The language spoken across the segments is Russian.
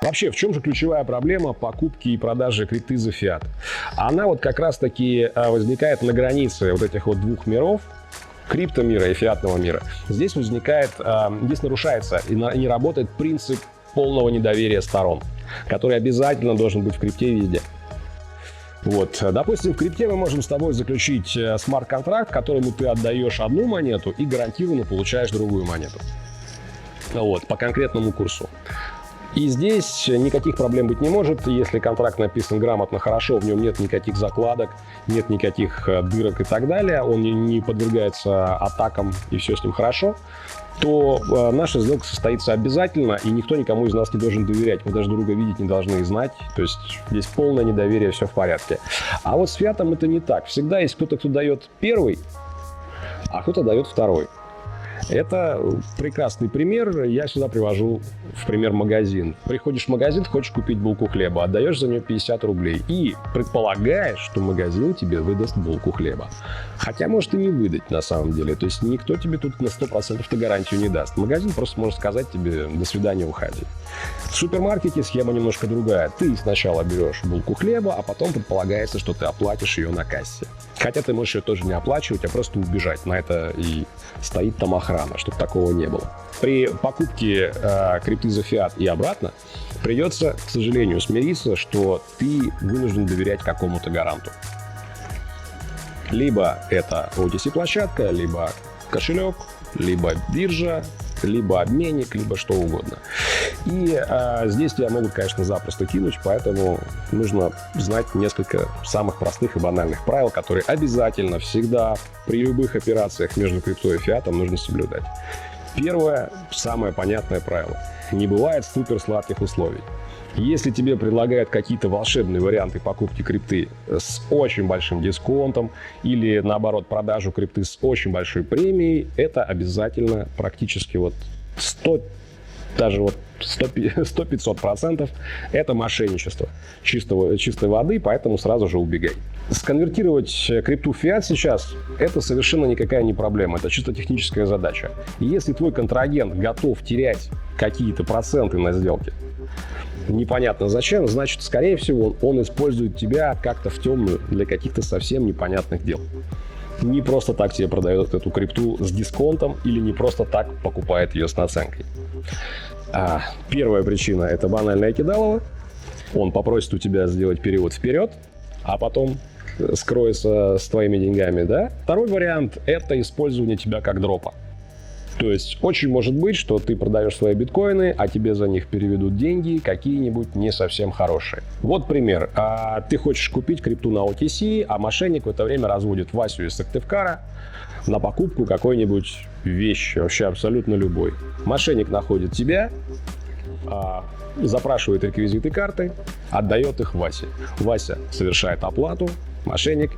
Вообще, в чем же ключевая проблема покупки и продажи крипты за фиат? Она вот как раз-таки возникает на границе вот этих вот двух миров, криптомира и фиатного мира. Здесь нарушается и не работает принцип полного недоверия сторон, который обязательно должен быть в крипте везде. Вот. Допустим, в крипте мы можем с тобой заключить смарт-контракт, которому ты отдаешь одну монету и гарантированно получаешь другую монету. Вот, по конкретному курсу. И здесь никаких проблем быть не может, если контракт написан грамотно, хорошо, в нем нет никаких закладок, нет никаких дырок и так далее, он не подвергается атакам и все с ним хорошо, то наша сделка состоится обязательно, и никто никому из нас не должен доверять. Мы даже друга видеть не должны и знать. То есть здесь полное недоверие, все в порядке. А вот с фиатом это не так. Всегда есть кто-то, кто дает первый, а кто-то дает второй. Это прекрасный пример. Я сюда привожу в пример магазин. Приходишь в магазин, хочешь купить булку хлеба, отдаешь за нее 50 рублей и предполагаешь, что магазин тебе выдаст булку хлеба. Хотя может и не выдать на самом деле. То есть никто тебе тут на 100% гарантию не даст. Магазин просто может сказать тебе «до свидания, уходи». В супермаркете схема немножко другая. Ты сначала берешь булку хлеба, а потом предполагается, что ты оплатишь ее на кассе. Хотя ты можешь ее тоже не оплачивать, а просто убежать. На это и стоит там охрана, чтобы такого не было. При покупке крипты за фиат и обратно придется, к сожалению, смириться, что ты вынужден доверять какому-то гаранту. Либо это OTC-площадка, либо кошелек, либо биржа, либо обменник, либо что угодно. И здесь тебя могут, конечно, запросто кинуть, поэтому нужно знать несколько самых простых и банальных правил, которые обязательно всегда при любых операциях между криптой и фиатом нужно соблюдать. Первое, самое понятное правило. Не бывает супер сладких условий. Если тебе предлагают какие-то волшебные варианты покупки крипты с очень большим дисконтом или, наоборот, продажу крипты с очень большой премией, это обязательно практически 100-500% это мошенничество чистой воды, поэтому сразу же убегай. Сконвертировать крипту в фиат сейчас – это совершенно никакая не проблема, это чисто техническая задача. И если твой контрагент готов терять какие-то проценты на сделке, непонятно зачем, значит, скорее всего, он использует тебя как-то в темную для каких-то совсем непонятных дел. Не просто так тебе продает эту крипту с дисконтом или не просто так покупает ее с наценкой. Первая причина – это банальное кидалово. Он попросит у тебя сделать перевод вперед, а потом скроется с твоими деньгами, да? Второй вариант – это использование тебя как дропа. То есть очень может быть, что ты продаешь свои биткоины, а тебе за них переведут деньги какие-нибудь не совсем хорошие. Вот пример. Ты хочешь купить крипту на OTC, а мошенник в это время разводит Васю из Сыктывкара на покупку какой-нибудь вещи, вообще абсолютно любой. Мошенник находит тебя, запрашивает реквизиты карты, отдает их Васе. Вася совершает оплату, мошенник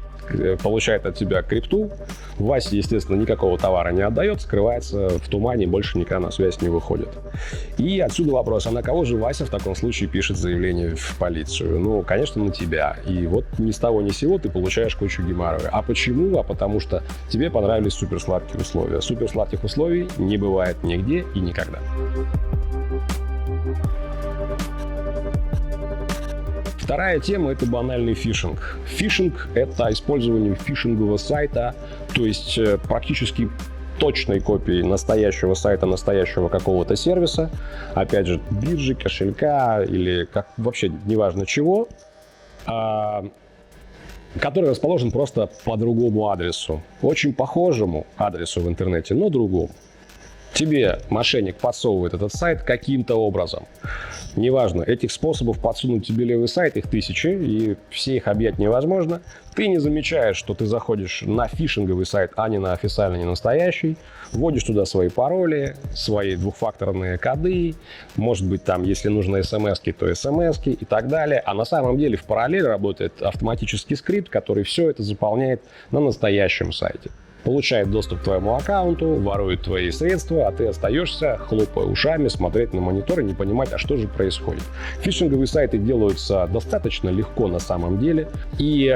получает от тебя крипту. Вася, естественно, никакого товара не отдает, скрывается в тумане, больше никогда на связь не выходит. И отсюда вопрос, а на кого же Вася в таком случае пишет заявление в полицию? Ну, конечно, на тебя. И вот ни с того ни с сего ты получаешь кучу геморроя. А почему? А потому что тебе понравились суперсладкие условия. Суперсладких условий не бывает нигде и никогда. Вторая тема – это банальный фишинг. Фишинг – это использование фишингового сайта, то есть практически точной копии настоящего сайта, настоящего какого-то сервиса, опять же, биржи, кошелька или вообще неважно чего, который расположен просто по другому адресу, очень похожему адресу в интернете, но другому. Тебе мошенник подсовывает этот сайт каким-то образом. Неважно, этих способов подсунуть тебе левый сайт, их тысячи, и все их объять невозможно. Ты не замечаешь, что ты заходишь на фишинговый сайт, а не на официальный, не настоящий. Вводишь туда свои пароли, свои двухфакторные коды, может быть, там, если нужно смс-ки, то смс-ки и так далее. А на самом деле в параллель работает автоматический скрипт, который все это заполняет на настоящем сайте. получает доступ к твоему аккаунту, ворует твои средства, а ты остаешься, хлопая ушами, смотреть на монитор и не понимать, а что же происходит. Фишинговые сайты делаются достаточно легко на самом деле, и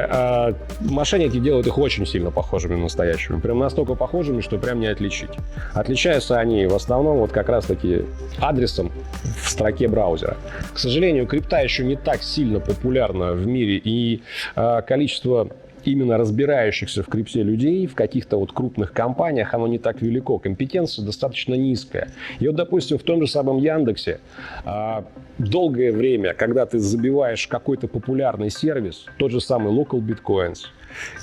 мошенники делают их очень сильно похожими на настоящими. Прям настолько похожими, что прям не отличить. Отличаются они в основном вот как раз-таки адресом в строке браузера. К сожалению, крипта еще не так сильно популярна в мире, и количество именно разбирающихся в крипте людей в каких-то вот крупных компаниях, оно не так велико. Компетенция достаточно низкая. И вот, допустим, в том же самом Яндексе долгое время, когда ты забиваешь какой-то популярный сервис, тот же самый Local Bitcoins,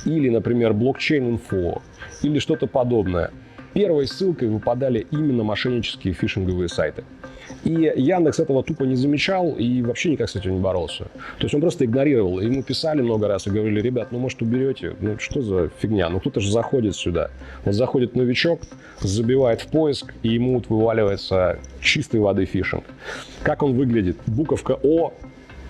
или, например, Blockchain Info, или что-то подобное, первой ссылкой выпадали именно мошеннические фишинговые сайты. И Яндекс этого тупо не замечал и вообще никак с этим не боролся. То есть он просто игнорировал. Ему писали много раз и говорили: ребят, ну может уберете? Ну что за фигня? Ну кто-то же заходит сюда. Вот заходит новичок, забивает в поиск, и ему вот вываливается чистой воды фишинг. Как он выглядит? Буковка О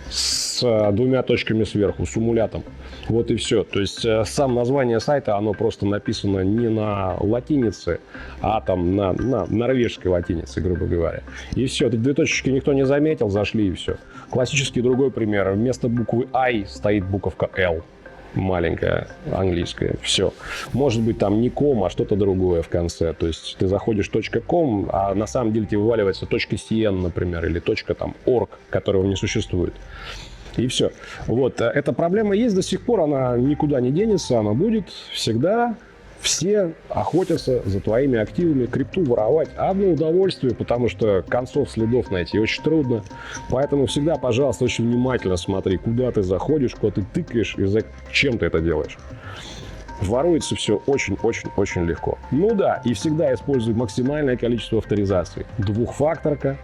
с двумя точками сверху, с умулятом. Вот и все. То есть сам название сайта, оно просто написано не на латинице, а там на норвежской латинице, грубо говоря. И все. Эти две точечки никто не заметил, зашли и все. Классический другой пример. Вместо буквы I стоит буковка L. Маленькая, английская. Все. Может быть там не ком, а что-то другое в конце. То есть ты заходишь .com, а на самом деле тебе вываливается .cn, например, или .org, которого не существует. И все. Вот. Эта проблема есть до сих пор, она никуда не денется, она будет всегда. Все охотятся за твоими активами, крипту воровать одно удовольствие, потому что концов следов найти очень трудно. Поэтому всегда, пожалуйста, очень внимательно смотри, куда ты заходишь, куда ты тыкаешь и зачем ты это делаешь. Воруется все очень-очень-очень легко. Ну да, и всегда используй максимальное количество авторизаций. Двухфакторка,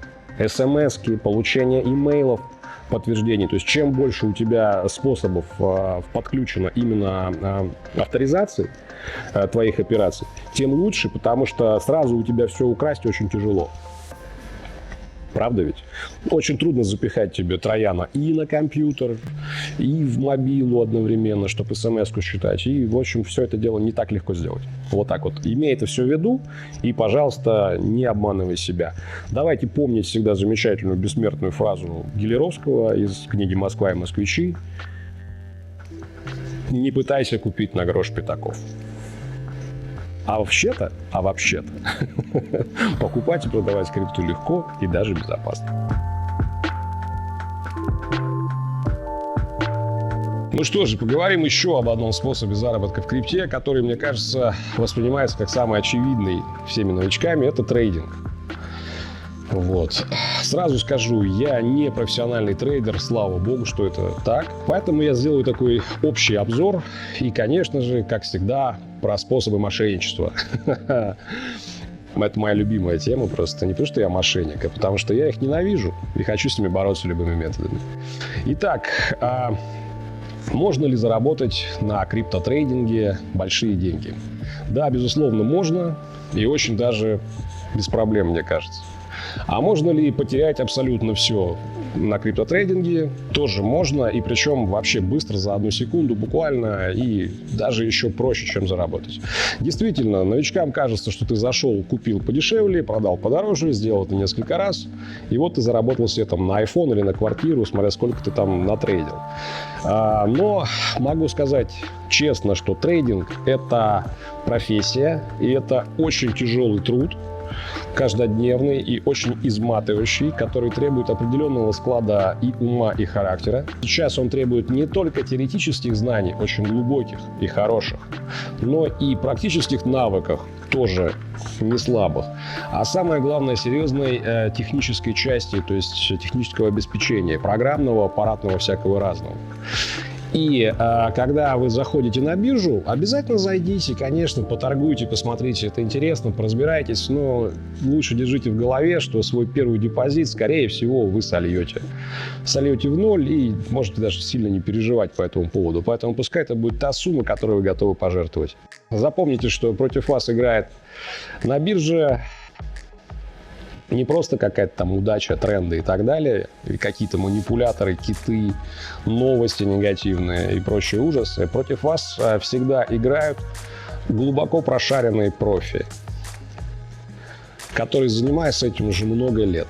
смс-ки, получение имейлов, подтверждений. То есть чем больше у тебя способов подключено именно авторизации твоих операций, тем лучше, потому что сразу у тебя все украсть очень тяжело. Правда ведь? Очень трудно запихать тебе трояна и на компьютер, и в мобилу одновременно, чтобы смс-ку считать. И, в общем, все это дело не так легко сделать. Вот так вот. Имей это все в виду и, пожалуйста, не обманывай себя. Давайте помнить всегда замечательную бессмертную фразу Гелеровского из книги «Москва и москвичи». Не пытайся купить на грош пятаков. А вообще-то, покупать и продавать крипту легко и даже безопасно. Ну что же, поговорим еще об одном способе заработка в крипте, который, мне кажется, воспринимается как самый очевидный всеми новичками. Это трейдинг. Вот. Сразу скажу, я не профессиональный трейдер, слава богу, что это так. Поэтому я сделаю такой общий обзор. И, конечно же, как всегда, про способы мошенничества. Это моя любимая тема просто. Не потому, что я мошенник, а потому что я их ненавижу и хочу с ними бороться любыми методами. Итак, можно ли заработать на криптотрейдинге большие деньги? Да, безусловно, можно. И очень даже без проблем, мне кажется. А можно ли потерять абсолютно все на криптотрейдинге? Тоже можно, и причем вообще быстро, за 1 секунду буквально, и даже еще проще, чем заработать. Действительно, новичкам кажется, что ты зашел, купил подешевле, продал подороже, сделал это несколько раз, и вот ты заработал себе там на iPhone или на квартиру, смотря сколько ты там натрейдил. Но могу сказать честно, что трейдинг – это профессия, и это очень тяжелый труд, каждодневный и очень изматывающий, который требует определенного склада и ума, и характера. Сейчас он требует не только теоретических знаний, очень глубоких и хороших, но и практических навыков, тоже не слабых. А самое главное, серьезной технической части, то есть технического обеспечения, программного, аппаратного, всякого разного. И когда вы заходите на биржу, обязательно зайдите, конечно, поторгуйте, посмотрите, это интересно, поразбирайтесь, но лучше держите в голове, что свой первый депозит, скорее всего, вы сольете. Сольете в ноль и можете даже сильно не переживать по этому поводу. Поэтому пускай это будет та сумма, которую вы готовы пожертвовать. Запомните, что против вас играет на бирже не просто какая-то там удача, тренды и так далее, и какие-то манипуляторы, киты, новости негативные и прочие ужасы. Против вас всегда играют глубоко прошаренные профи, которые занимаются этим уже много лет.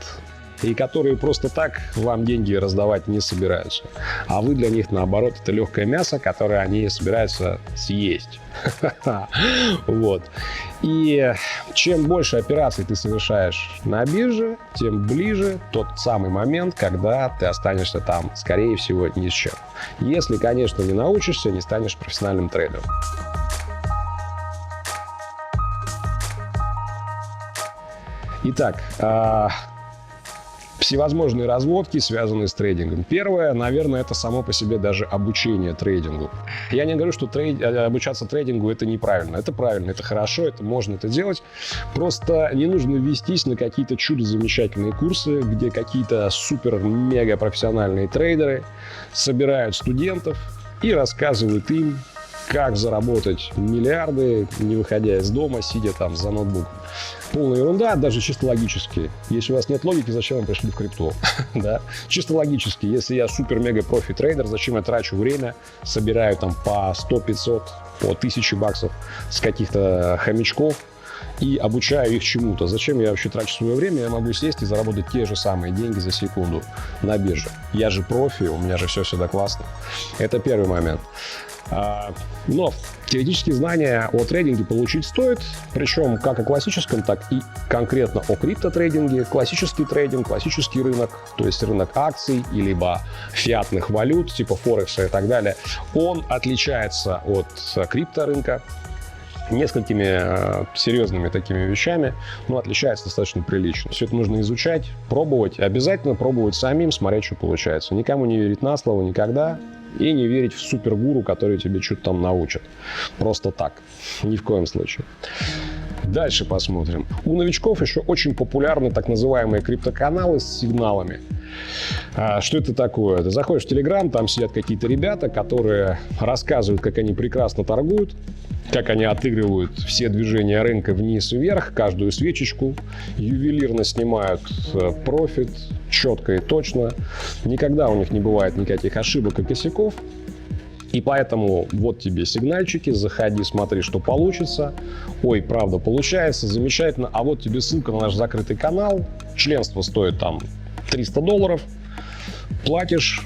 И которые просто так вам деньги раздавать не собираются. А вы для них, наоборот, это легкое мясо, которое они собираются съесть. Вот. И чем больше операций ты совершаешь на бирже, тем ближе тот самый момент, когда ты останешься там, скорее всего, ни с чем. Если, конечно, не научишься, не станешь профессиональным трейдером. Итак, всевозможные разводки, связанные с трейдингом. Первое, наверное, это само по себе даже обучение трейдингу. Я не говорю, что обучаться трейдингу это неправильно. Это правильно, это хорошо, это можно это делать. Просто не нужно вестись на какие-то чудо-замечательные курсы, где какие-то супер-мега профессиональные трейдеры собирают студентов и рассказывают им, как заработать миллиарды, не выходя из дома, сидя там за ноутбуком. Полная ерунда, даже чисто логически. Если у вас нет логики, зачем вы пришли в крипту? Да? Чисто логически, если я супер-мега-профи-трейдер, зачем я трачу время, собираю там по 100, 500, по 1000 баксов с каких-то хомячков и обучаю их чему-то? Зачем я вообще трачу свое время? Я могу сесть и заработать те же самые деньги за секунду на бирже. Я же профи, у меня же все всегда классно. Это первый момент. Но теоретические знания о трейдинге получить стоит, причем как о классическом, так и конкретно о криптотрейдинге. Классический трейдинг, классический рынок, то есть рынок акций, либо фиатных валют, типа Форекса и так далее, он отличается от крипторынка несколькими серьезными такими вещами, но отличается достаточно прилично. Все это нужно изучать, пробовать, обязательно пробовать самим, смотреть, что получается. Никому не верить на слово никогда. И не верить в супергуру, который тебе что-то там научат. Просто так. Ни в коем случае. Дальше посмотрим. У новичков еще очень популярны так называемые криптоканалы с сигналами. Что это такое? Ты заходишь в Telegram, там сидят какие-то ребята, которые рассказывают, как они прекрасно торгуют, как они отыгрывают все движения рынка вниз и вверх, каждую свечечку, ювелирно снимают профит, четко и точно. Никогда у них не бывает никаких ошибок и косяков. И поэтому вот тебе сигнальчики, заходи, смотри, что получится. Ой, правда, получается, замечательно. А вот тебе ссылка на наш закрытый канал. Членство стоит там $300. Платишь,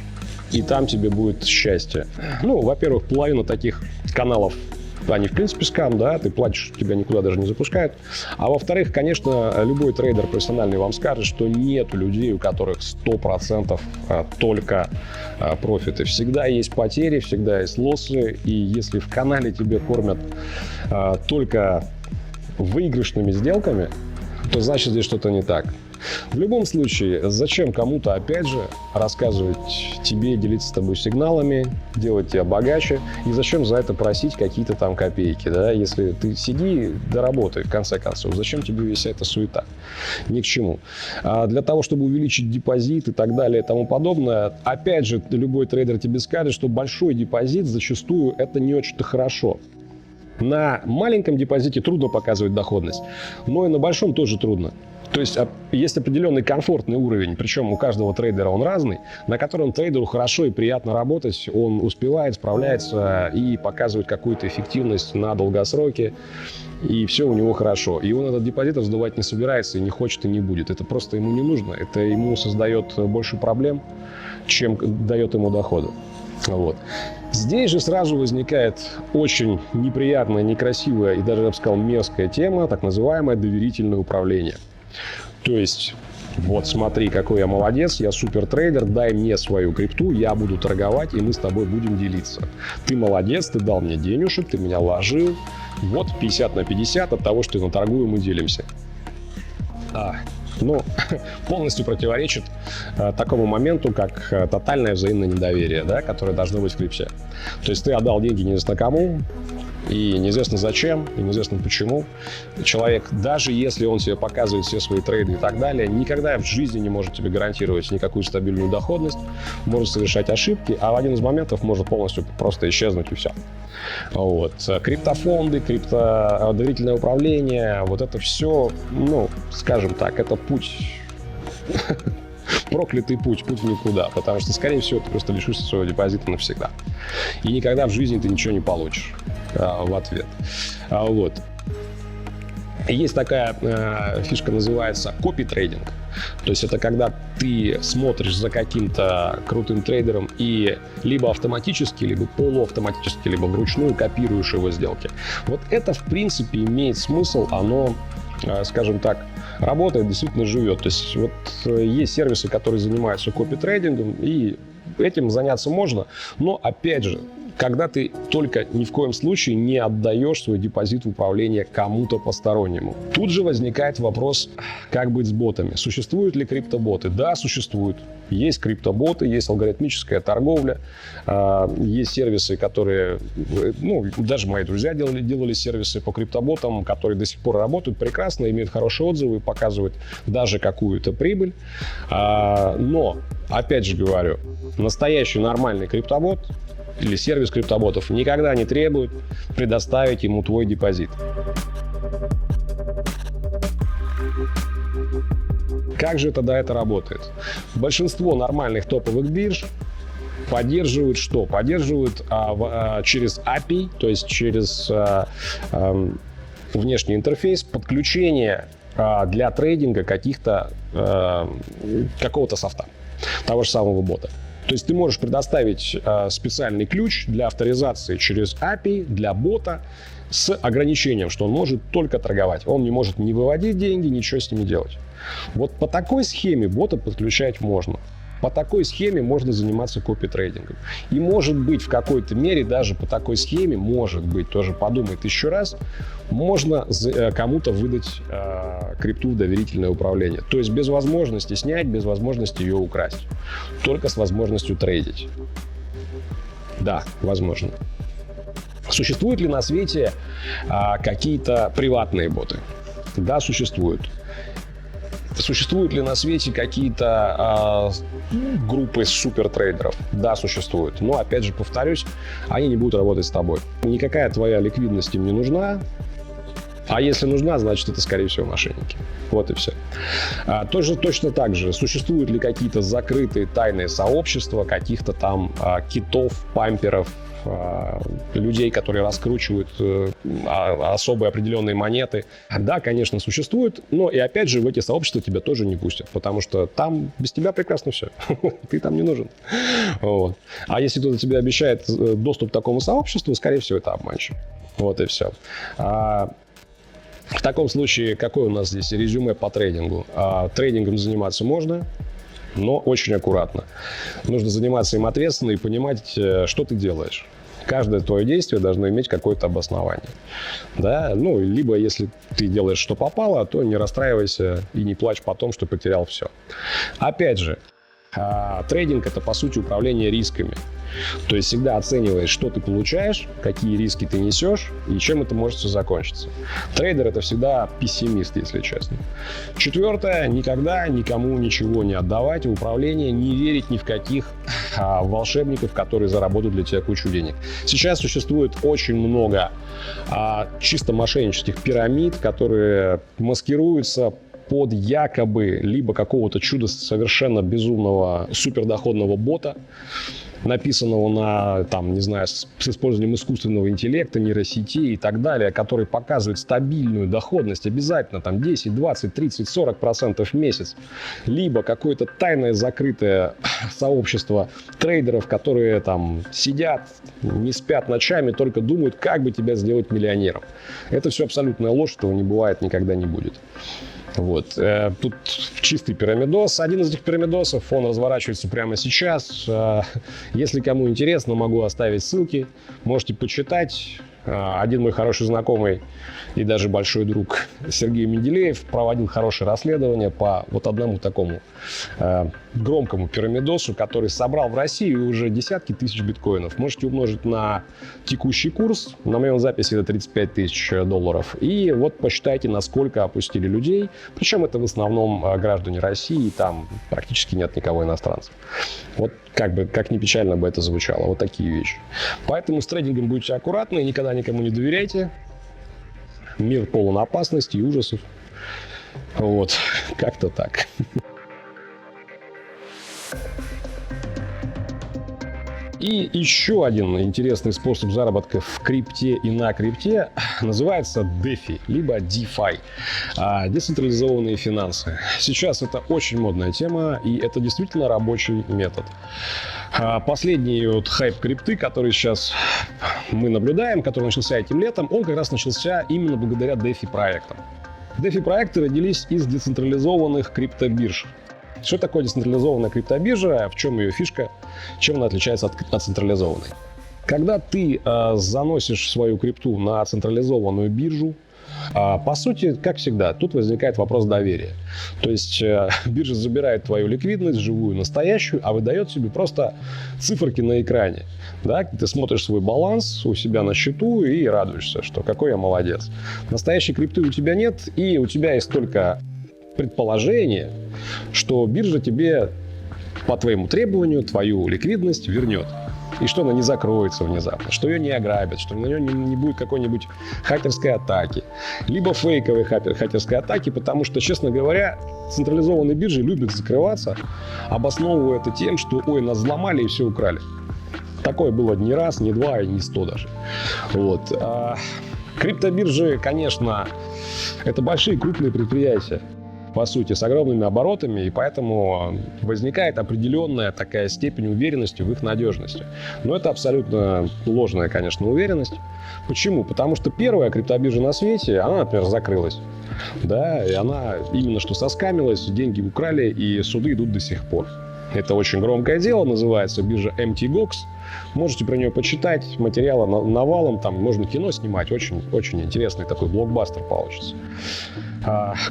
и там тебе будет счастье. Ну, во-первых, половина таких каналов, они в принципе скам, да, ты платишь, тебя никуда даже не запускают. А во-вторых, конечно, любой трейдер профессиональный вам скажет, что нет людей, у которых 100% только профиты. Всегда есть потери, всегда есть лоссы, и если в канале тебе кормят только выигрышными сделками, то значит здесь что-то не так. В любом случае, зачем кому-то, опять же, рассказывать тебе, делиться с тобой сигналами, делать тебя богаче, и зачем за это просить какие-то там копейки, да? Если ты сиди, доработай, в конце концов, зачем тебе вся эта суета? Ни к чему. А для того, чтобы увеличить депозит и так далее и тому подобное, опять же, любой трейдер тебе скажет, что большой депозит зачастую это не очень-то хорошо. На маленьком депозите трудно показывать доходность, но и на большом тоже трудно. То есть есть определенный комфортный уровень, причем у каждого трейдера он разный, на котором трейдеру хорошо и приятно работать, он успевает, справляется и показывает какую-то эффективность на долгосроке, и все у него хорошо. И он этот депозит раздувать не собирается, и не хочет, и не будет. Это просто ему не нужно, это ему создает больше проблем, чем дает ему дохода. Вот. Здесь же сразу возникает очень неприятная, некрасивая и даже, я бы сказал, мерзкая тема, так называемое доверительное управление. То есть, вот смотри, какой я молодец, я супертрейдер, дай мне свою крипту, я буду торговать, и мы с тобой будем делиться. Ты молодец, ты дал мне денежек, ты меня вложил, вот 50 на 50 от того, что я наторгую, мы делимся. Ну, полностью противоречит такому моменту, как тотальное взаимное недоверие, да, которое должно быть в крипте. То есть ты отдал деньги неизвестно кому, и неизвестно зачем, и неизвестно почему. Человек, даже если он тебе показывает все свои трейды и так далее, никогда в жизни не может тебе гарантировать никакую стабильную доходность, может совершать ошибки, а в один из моментов может полностью просто исчезнуть и все. Вот. Криптофонды, доверительное управление, вот это все, ну, скажем так, это путь проклятый путь в никуда, потому что, скорее всего, ты просто лишишься своего депозита навсегда. И никогда в жизни ты ничего не получишь в ответ. Вот. Есть такая фишка, называется копи-трейдинг. То есть это когда ты смотришь за каким-то крутым трейдером и либо автоматически, либо полуавтоматически, либо вручную копируешь его сделки. Вот это, в принципе, имеет смысл, оно, скажем так, работает, действительно живет. То есть вот есть сервисы, которые занимаются копи-трейдингом, и этим заняться можно, но, опять же, когда ты только ни в коем случае не отдаешь свой депозит в управление кому-то постороннему. Тут же возникает вопрос, как быть с ботами. Существуют ли криптоботы? Да, существуют. Есть криптоботы, есть алгоритмическая торговля, есть сервисы, которые, ну, даже мои друзья делали сервисы по криптоботам, которые до сих пор работают прекрасно, имеют хорошие отзывы, показывают даже какую-то прибыль. Но, опять же говорю, настоящий нормальный криптобот или сервис криптоботов никогда не требует предоставить ему твой депозит. Как же тогда это работает? Большинство нормальных топовых бирж поддерживают что? Поддерживают через API, то есть через внешний интерфейс, подключение для трейдинга какого-то софта, того же самого бота. То есть ты можешь предоставить специальный ключ для авторизации через API для бота с ограничением, что он может только торговать. Он не может ни выводить деньги, ничего с ними делать. Вот по такой схеме бота подключать можно. По такой схеме можно заниматься копи-трейдингом. И может быть в какой-то мере даже по такой схеме, может быть, тоже подумает еще раз, можно кому-то выдать крипту в доверительное управление. То есть без возможности снять, без возможности ее украсть. Только с возможностью трейдить. Да, возможно. Существуют ли на свете какие-то приватные боты? Да, существуют. Существуют ли на свете какие-то группы супертрейдеров? Да, существуют. Но, опять же, повторюсь, они не будут работать с тобой. Никакая твоя ликвидность им не нужна. А если нужна, значит, это, скорее всего, мошенники. Вот и все. Точно так же, существуют ли какие-то закрытые тайные сообщества каких-то там китов, памперов, людей, которые раскручивают особые определенные монеты. Да, конечно, существуют, но и опять же в эти сообщества тебя тоже не пустят, потому что там без тебя прекрасно все. Ты там не нужен. Вот. А если кто-то тебе обещает доступ к такому сообществу, скорее всего, это обманщик. Вот и все. В таком случае, какое у нас здесь резюме по трейдингу? Трейдингом заниматься можно, но очень аккуратно. Нужно заниматься им ответственно и понимать, что ты делаешь. Каждое твое действие должно иметь какое-то обоснование. Да? Ну, либо если ты делаешь, что попало, то не расстраивайся и не плачь потом, что потерял все. Опять же, трейдинг – это, по сути, управление рисками. То есть всегда оцениваешь, что ты получаешь, какие риски ты несешь и чем это может все закончиться. Трейдер – это всегда пессимист, если честно. Четвертое – никогда никому ничего не отдавать в управление, не верить ни в каких волшебников, которые заработают для тебя кучу денег. Сейчас существует очень много чисто мошеннических пирамид, которые маскируются под якобы либо какого-то чуда совершенно безумного супердоходного бота, написанного на, там, не знаю, с использованием искусственного интеллекта, нейросетей и так далее, который показывает стабильную доходность обязательно там 10, 20, 30, 40% в месяц. Либо какое-то тайное закрытое сообщество трейдеров, которые там сидят, не спят ночами, только думают, как бы тебя сделать миллионером. Это все абсолютная ложь, этого не бывает, никогда не будет. Вот. Тут чистый пирамидос. Один из этих пирамидосов, он разворачивается прямо сейчас. Если кому интересно, могу оставить ссылки. Можете почитать. Один мой хороший знакомый и даже большой друг Сергей Менделеев проводил хорошее расследование по вот одному такому громкому пирамидосу, который собрал в России уже десятки тысяч биткоинов. Можете умножить на текущий курс. На моем записи это 35 тысяч долларов. И вот посчитайте, насколько опустили людей. Причем это в основном граждане России. Там практически нет никого иностранцев. Вот как ни печально бы это звучало. Вот такие вещи. Поэтому с трейдингом будьте аккуратны, никогда никому не доверяйте. Мир полон опасностей и ужасов. Вот, как-то так. И еще один интересный способ заработка в крипте и на крипте называется DeFi, либо DeFi, децентрализованные финансы. Сейчас это очень модная тема, и это действительно рабочий метод. Последний вот хайп крипты, который сейчас мы наблюдаем, который начался этим летом, он как раз начался именно благодаря DeFi проектам. DeFi проекты родились из децентрализованных криптобирж. Что такое децентрализованная криптобиржа, в чем ее фишка, чем она отличается от централизованной? Когда ты заносишь свою крипту на централизованную биржу, по сути, как всегда, тут возникает вопрос доверия. То есть биржа забирает твою ликвидность, живую, настоящую, а выдает тебе просто циферки на экране. Да? Ты смотришь свой баланс у себя на счету и радуешься, что какой я молодец. Настоящей крипты у тебя нет, и у тебя есть только предположение, что биржа тебе по твоему требованию твою ликвидность вернет. И что она не закроется внезапно, что ее не ограбят, что на нее не будет какой-нибудь хакерской атаки. Либо фейковой хакерской атаки, потому что, честно говоря, централизованные биржи любят закрываться, обосновывая это тем, что ой, нас взломали и все украли. Такое было не раз, не два и не 100 даже. Вот. Криптобиржи, конечно, это большие крупные предприятия, по сути, с огромными оборотами, и поэтому возникает определенная такая степень уверенности в их надежности. Но это абсолютно ложная, конечно, уверенность. Почему? Потому что первая криптобиржа на свете, она, например, закрылась. Да, и она именно что соскамилась, деньги украли, и суды идут до сих пор. Это очень громкое дело, называется биржа MTGOX. Можете про нее почитать, материала навалом, там можно кино снимать, очень интересный такой блокбастер получится.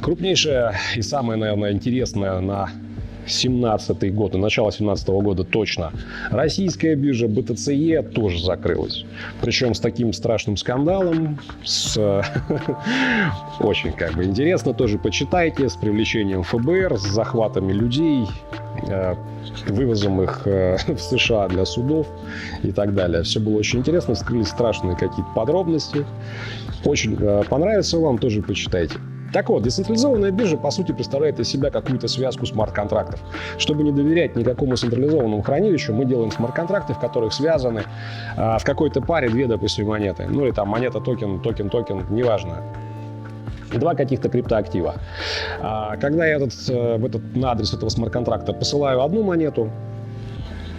Крупнейшая и самая, наверное, интересная на 17-й год, на начало 17-го года точно, российская биржа BTCE тоже закрылась. Причем с таким страшным скандалом, очень интересно, тоже почитайте, с привлечением ФБР, с захватами людей, вывозом их в США для судов и так далее. Все было очень интересно, скрылись страшные какие-то подробности. Очень понравится вам, тоже почитайте. Так вот, децентрализованная биржа, по сути, представляет из себя какую-то связку смарт-контрактов. Чтобы не доверять никакому централизованному хранилищу, мы делаем смарт-контракты, в которых связаны в какой-то паре две, допустим, монеты. Ну или там монета, токен, неважно. Два каких-то криптоактива. Когда я на адрес этого смарт-контракта посылаю одну монету,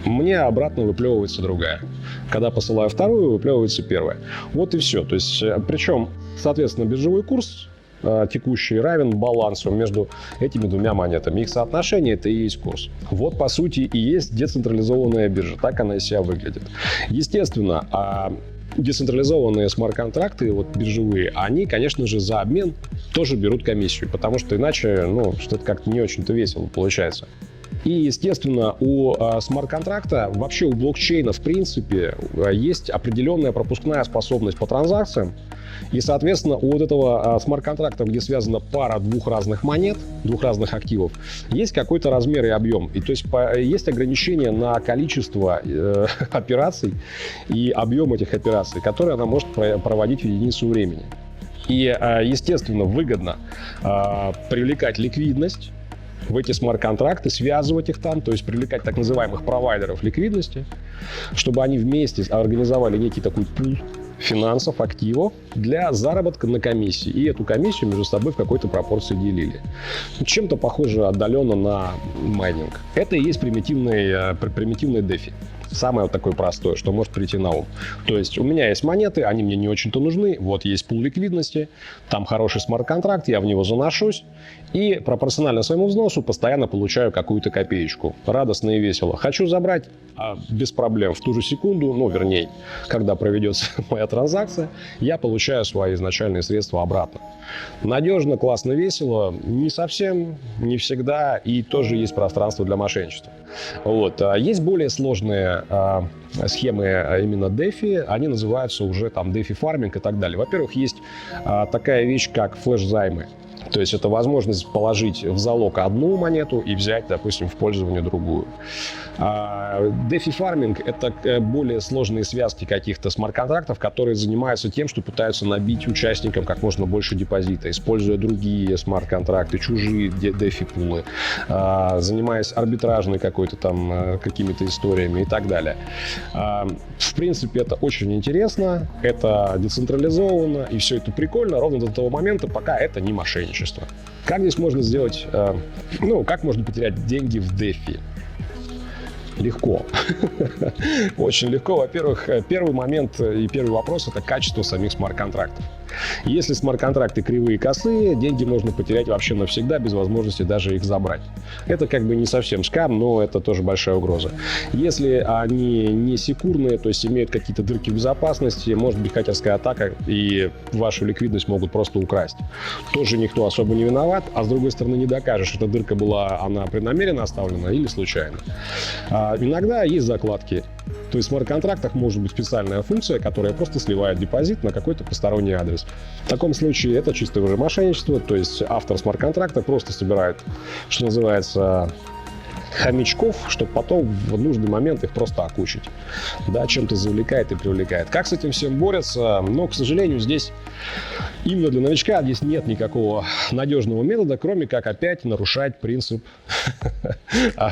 мне обратно выплевывается другая. Когда посылаю вторую, выплевывается первая. Вот и все. То есть, причем, соответственно, биржевой курс текущий равен балансу между этими двумя монетами. Их соотношение — это и есть курс. Вот, по сути, и есть децентрализованная биржа. Так она из себя выглядит. Естественно, децентрализованные смарт-контракты, вот биржевые, они, конечно же, за обмен тоже берут комиссию, потому что иначе, что-то как-то не очень-то весело получается. И, естественно, у смарт-контракта, вообще у блокчейна, в принципе, есть определенная пропускная способность по транзакциям. И, соответственно, у вот этого смарт-контракта, где связана пара двух разных монет, двух разных активов, есть какой-то размер и объем. И то есть есть ограничение на количество операций и объем этих операций, которые она может проводить в единицу времени. И, естественно, выгодно привлекать ликвидность в эти смарт-контракты, связывать их там, то есть привлекать так называемых провайдеров ликвидности, чтобы они вместе организовали некий такой пул финансов, активов для заработка на комиссии. И эту комиссию между собой в какой-то пропорции делили. Чем-то похоже отдаленно на майнинг. Это и есть примитивный DeFi. Самое вот такое простое, что может прийти на ум. То есть у меня есть монеты, они мне не очень-то нужны. Вот есть пул ликвидности, там хороший смарт-контракт, я в него заношусь. И пропорционально своему взносу постоянно получаю какую-то копеечку. Радостно и весело. Хочу забрать без проблем в ту же секунду, вернее, когда проведется моя транзакция, я получаю свои изначальные средства обратно. Надежно, классно, весело. Не совсем, не всегда. И тоже есть пространство для мошенничества. Вот. Есть более сложные схемы именно DeFi. Они называются уже там DeFi фарминг и так далее. Во-первых, есть такая вещь, как флеш-займы. То есть это возможность положить в залог одну монету и взять, допустим, в пользование другую. DeFi фарминг — это более сложные связки каких-то смарт-контрактов, которые занимаются тем, что пытаются набить участникам как можно больше депозита, используя другие смарт-контракты, чужие DeFi-пулы, занимаясь арбитражной какой-то там какими-то историями и так далее. В принципе, это очень интересно, это децентрализованно, и все это прикольно ровно до того момента, пока это не мошенничество. Как здесь можно сделать, как можно потерять деньги в DeFi? Легко. Очень легко. Во-первых, первый момент и первый вопрос — это качество самих смарт-контрактов. Если смарт-контракты кривые и косые, деньги можно потерять вообще навсегда, без возможности даже их забрать. Это как бы не совсем скам, но это тоже большая угроза. Если они не секурные, то есть имеют какие-то дырки в безопасности, может быть хакерская атака, и вашу ликвидность могут просто украсть. Тоже никто особо не виноват, а с другой стороны не докажешь, эта дырка была, она преднамеренно оставлена или случайно. Иногда есть закладки. То есть в смарт-контрактах может быть специальная функция, которая просто сливает депозит на какой-то посторонний адрес. В таком случае это чистое уже мошенничество, то есть автор смарт-контракта просто собирает, что называется, хомячков, чтобы потом в нужный момент их просто окучить. Да, чем-то завлекает и привлекает. Как с этим всем борются? Но, к сожалению, здесь именно для новичка здесь нет никакого надежного метода, кроме как опять нарушать принцип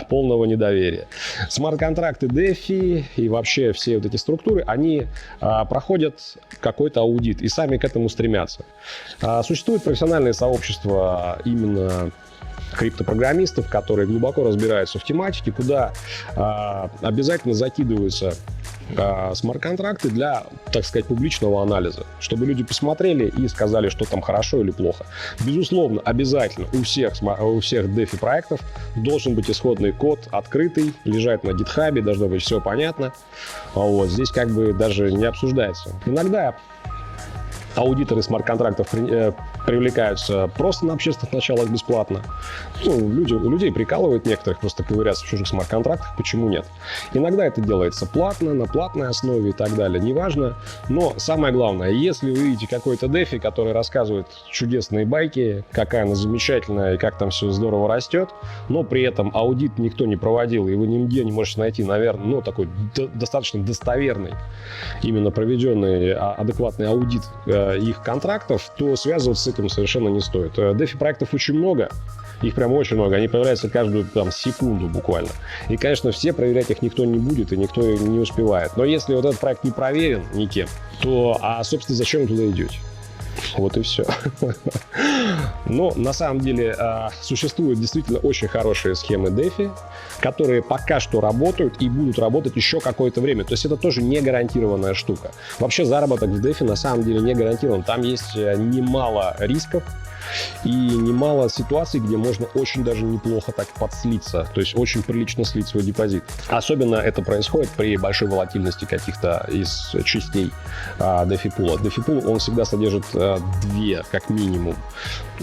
полного недоверия. Смарт-контракты DeFi и вообще все вот эти структуры, они проходят какой-то аудит и сами к этому стремятся. Существует профессиональное сообщество именно криптопрограммистов, которые глубоко разбираются в тематике, куда обязательно закидываются смарт-контракты для, так сказать, публичного анализа, чтобы люди посмотрели и сказали, что там хорошо или плохо. Безусловно, обязательно у всех DeFi проектов должен быть исходный код открытый, лежать на GitHub, должно быть все понятно. Вот, здесь как бы даже не обсуждается. Иногда аудиторы смарт-контрактов привлекаются просто на общественных началах бесплатно. Людей прикалывают некоторых просто ковыряться в чужих смарт-контрактах, почему нет? Иногда это делается платно, на платной основе и так далее, неважно. Но самое главное, если вы видите какой-то DeFi, который рассказывает чудесные байки, какая она замечательная и как там все здорово растет, но при этом аудит никто не проводил, и вы нигде не можете найти, наверное, такой достаточно достоверный, именно проведенный адекватный аудит их контрактов, то связываться с этим совершенно не стоит. DeFi-проектов очень много, их прям очень много, они появляются каждую секунду буквально. И, конечно, все проверять их никто не будет и никто не успевает. Но если вот этот проект не проверен никем, то, собственно, зачем вы туда идете? Вот и все. Но на самом деле существуют действительно очень хорошие схемы DeFi, которые пока что работают и будут работать еще какое-то время. То есть это тоже не гарантированная штука. Вообще заработок в DeFi на самом деле не гарантирован. Там есть немало рисков и немало ситуаций, где можно очень даже неплохо так подслиться, то есть очень прилично слить свой депозит. Особенно это происходит при большой волатильности каких-то из частей DeFi-пула. DeFi-пул, он всегда содержит две, как минимум,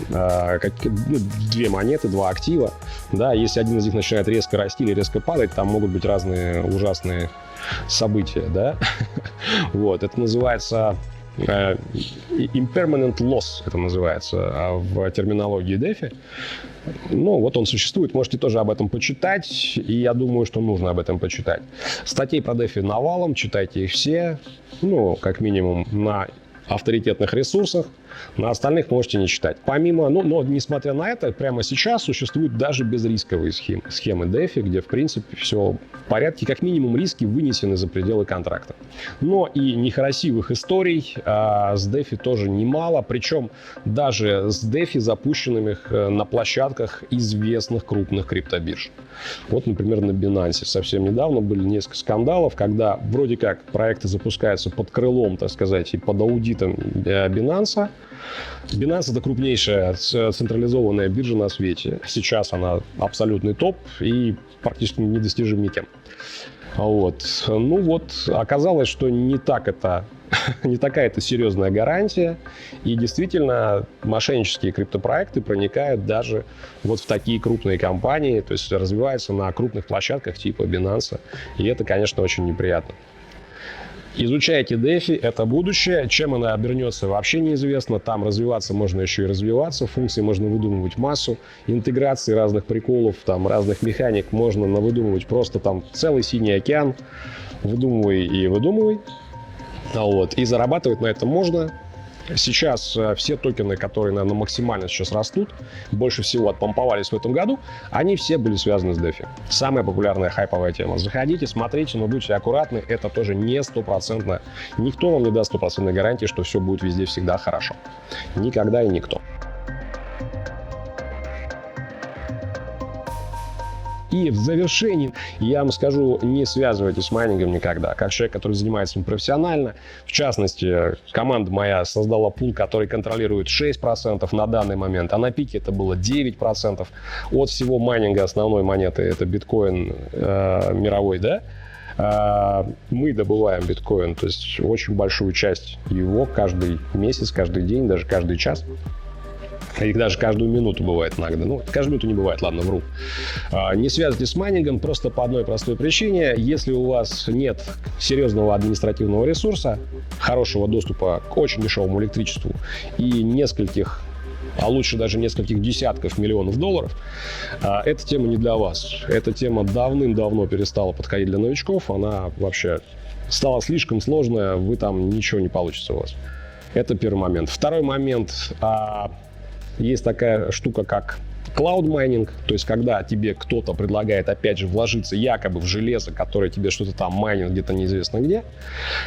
две монеты, два актива. Да, если один из них начинает резко расти или резко падать, там могут быть разные ужасные события. Да? Вот, это называется impermanent loss, это называется в терминологии DeFi. Вот он существует, можете тоже об этом почитать, и я думаю, что нужно об этом почитать. Статей про DeFi навалом, читайте их все, как минимум на авторитетных ресурсах, на остальных можете не читать. Помимо, но несмотря на это, прямо сейчас существуют даже безрисковые схемы DeFi, где, в принципе, все в порядке, как минимум риски вынесены за пределы контракта. Но и некрасивых историй с DeFi тоже немало, причем даже с DeFi, запущенными на площадках известных крупных криптобирж. Вот, например, на Binance совсем недавно были несколько скандалов, когда вроде как проекты запускаются под крылом, так сказать, и под аудитом Binance. Binance — это крупнейшая централизованная биржа на свете. Сейчас она абсолютный топ и практически недостижим никем. Оказалось, что не такая это серьезная гарантия. И действительно, мошеннические криптопроекты проникают даже вот в такие крупные компании, то есть развиваются на крупных площадках типа Binance. И это, конечно, очень неприятно. Изучайте DeFi, это будущее. Чем она обернется, вообще неизвестно. Там развиваться можно еще и развиваться. Функции можно выдумывать массу. Интеграции разных приколов, там, разных механик можно навыдумывать просто там целый синий океан. Выдумывай и выдумывай. Вот. И зарабатывать на этом можно. Сейчас все токены, которые, наверное, максимально сейчас растут, больше всего отпомповались в этом году, они все были связаны с DeFi. Самая популярная хайповая тема. Заходите, смотрите, но будьте аккуратны, это тоже не стопроцентно. Никто вам не даст стопроцентной гарантии, что все будет везде всегда хорошо. Никогда и никто. И в завершении я вам скажу, не связывайтесь с майнингом никогда. Как человек, который занимается им профессионально, в частности, команда моя создала пул, который контролирует 6% на данный момент, а на пике это было 9% от всего майнинга основной монеты, это биткоин мировой, да? Мы добываем биткоин, то есть очень большую часть его каждый месяц, каждый день, даже каждый час. И даже каждую минуту бывает иногда. Ну, каждую минуту не бывает, ладно, вру. Не связывайтесь с майнингом просто по одной простой причине. Если у вас нет серьезного административного ресурса, хорошего доступа к очень дешевому электричеству и нескольких, а лучше даже нескольких десятков миллионов долларов, эта тема не для вас. Эта тема давным-давно перестала подходить для новичков. Она вообще стала слишком сложная, вы там ничего не получится у вас. Это первый момент. Второй момент. Есть такая штука, как cloud mining, то есть когда тебе кто-то предлагает, опять же, вложиться якобы в железо, которое тебе что-то там майнит где-то неизвестно где,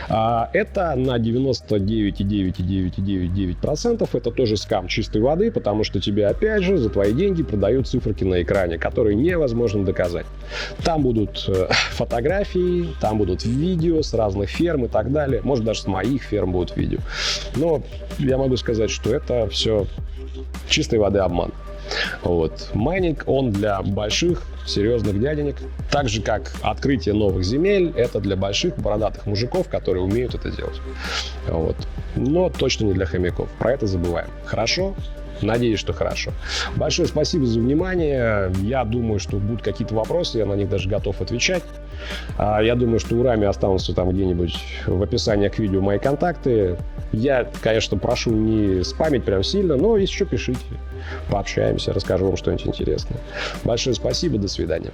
это на 99,99999% это тоже скам чистой воды, потому что тебе, опять же, за твои деньги продают циферки на экране, которые невозможно доказать. Там будут фотографии, там будут видео с разных ферм и так далее, может, даже с моих ферм будут видео. Но я могу сказать, что это все чистой воды обман. Вот. Майнинг, он для больших, серьезных дяденек. Так же, как открытие новых земель, это для больших, бородатых мужиков, которые умеют это делать. Вот. Но точно не для хомяков. Про это забываем. Хорошо? Надеюсь, что хорошо. Большое спасибо за внимание. Я думаю, что будут какие-то вопросы, я на них даже готов отвечать. Я думаю, что у Рами останутся там где-нибудь в описании к видео мои контакты. Я, конечно, прошу не спамить прям сильно, но если что, пишите. Пообщаемся, расскажу вам что-нибудь интересное. Большое спасибо, до свидания.